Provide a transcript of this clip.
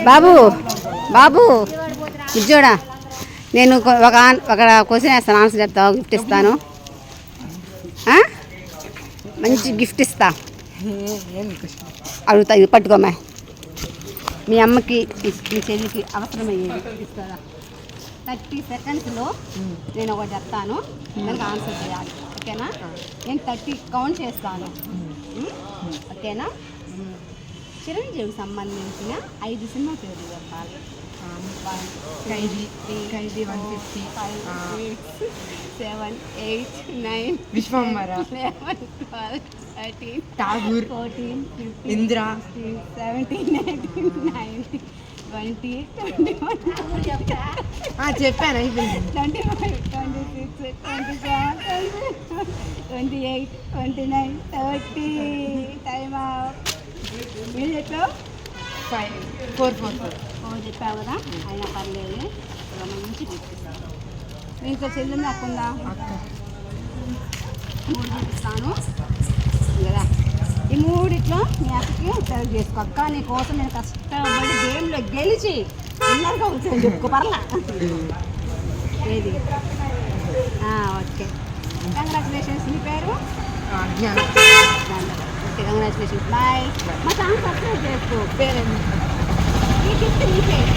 బాబు బాబు కూర్చోడా. నేను ఒక క్వశ్చన్ వేస్తాను, ఆన్సర్ చెప్తావు, గిఫ్ట్ ఇస్తాను. మంచి గిఫ్ట్ ఇస్తా. అడుగుతా, ఇది పట్టుకోమ్మా. మీ అమ్మకి మీ చెల్లికి అవసరమయ్యేది ఇస్తారా? 30 సెకండ్స్లో నేను ఒకటి చెప్తాను, దానికి ఆన్సర్ చేయాలి. ఓకేనా? నేను 30 కౌంట్ చేస్తాను. ఓకేనా? చిరంజీవికి సంబంధించిన 5 సినిమా పేర్లు చెప్పాలి. ఖైదీ 150, 5, 6, 7, 8, 9, విశ్వంబర, 11, 12, 13, ఠాగూర్, 14, 15, ఇంద్ర, 16, 17, 18, 19, 20, 21. చెప్పాను అయిపోయింది. 25, 26, 27, 28, 29, 30. Time out. మీరు చెప్పావు 444. చెప్పావు కదా, అయినా పర్లేదు. మంచి గిఫ్ట్ ఇస్తాను. మీతో చెల్లింది అక్కుందా? 3 చూపిస్తాను కదా. ఈ 3 మీ అక్కకి సెలెక్ట్ చేసుకో. అక్క నీ కోసం నేను కష్టపడి గేమ్లో గెలిచి విన్నర్గా వచ్చాను, చెప్పుకో పర్లా. ఏది? Okay, congratulations. మీ పేరు? Okay, congratulations. బాయ్. మా ఛానల్ సబ్స్క్రైబ్ చేసుకో. పేరేంటి? ఈ గిఫ్ట్ నీ పేరు.